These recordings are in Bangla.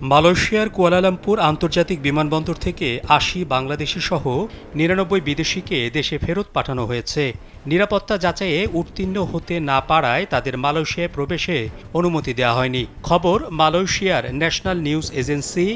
মালয়েশিয়ার কুয়ালালামপুর আন্তর্জাতিক বিমানবন্দর থেকে ৮০ বাংলাদেশি সহ ৯৯ বিদেশিকে দেশে ফেরত পাঠানো হয়েছে। নিরাপত্তা যাচাইয়ে উত্তীর্ণ হতে না পারায় তাদের মালয়েশিয়ায় প্রবেশে অনুমতি দেওয়া হয়নি। খবর মালয়েশিয়ার ন্যাশনাল নিউজ এজেন্সি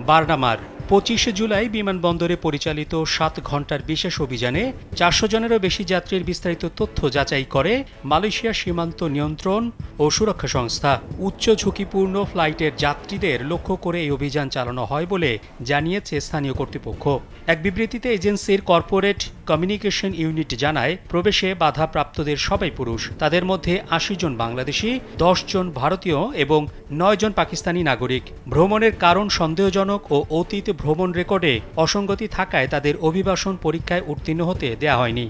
বার্নামার। ২৫ জুলাই বিমানবন্দরে পরিচালিত ৭ ঘণ্টার বিশেষ অভিযানে ৪০০ জনেরও বেশি যাত্রীর বিস্তারিত তথ্য যাচাই করে মালয়েশিয়া সীমান্ত নিয়ন্ত্রণ ও সুরক্ষা সংস্থা। উচ্চ ঝুঁকিপূর্ণ ফ্লাইটের যাত্রীদের লক্ষ্য করে এই অভিযান চালানো হয় বলে জানিয়েছে স্থানীয় কর্তৃপক্ষ। এক বিবৃতিতে এজেন্সির কর্পোরেট কমিউনিকেশন ইউনিট জানায়, প্রবেশে বাধাপ্রাপ্তদের সবাই পুরুষ। তাদের মধ্যে ৮০ জন বাংলাদেশি, ১০ জন ভারতীয় এবং ৯ জন পাকিস্তানি নাগরিক। ভ্রমণের কারণ সন্দেহজনক ও অতীত ভ্রমণ রেকর্ডে অসঙ্গতি থাকায় তাদের অভিবাসন পরীক্ষায় উত্তীর্ণ হতে দেয়া হয়নি।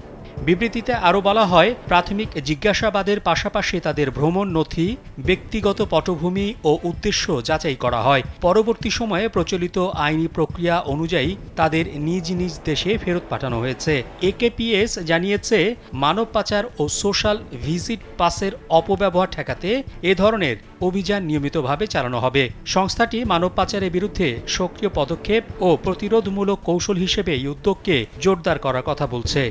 বিবৃতিতে আরও বলা হয়, প্রাথমিক জিজ্ঞাসাবাদের পাশাপাশি তাদের ভ্রমণ নথি, ব্যক্তিগত পটভূমি ও উদ্দেশ্য যাচাই করা হয়। পরবর্তী সময়ে প্রচলিত আইনি প্রক্রিয়া অনুযায়ী তাদের নিজ নিজ দেশে ফেরত পাঠানো হয়েছে। একেপিএস জানিয়েছে, মানব পাচার ও সোশ্যাল ভিজিট পাসের অপব্যবহার ঠেকাতে এ ধরনের অভিযান নিয়মিতভাবে চালানো হবে। সংস্থাটি মানব পাচারের বিরুদ্ধে সক্রিয় পদক্ষেপ ও প্রতিরোধমূলক কৌশল হিসেবে এই উদ্যোগকে জোরদার করার কথা বলছে।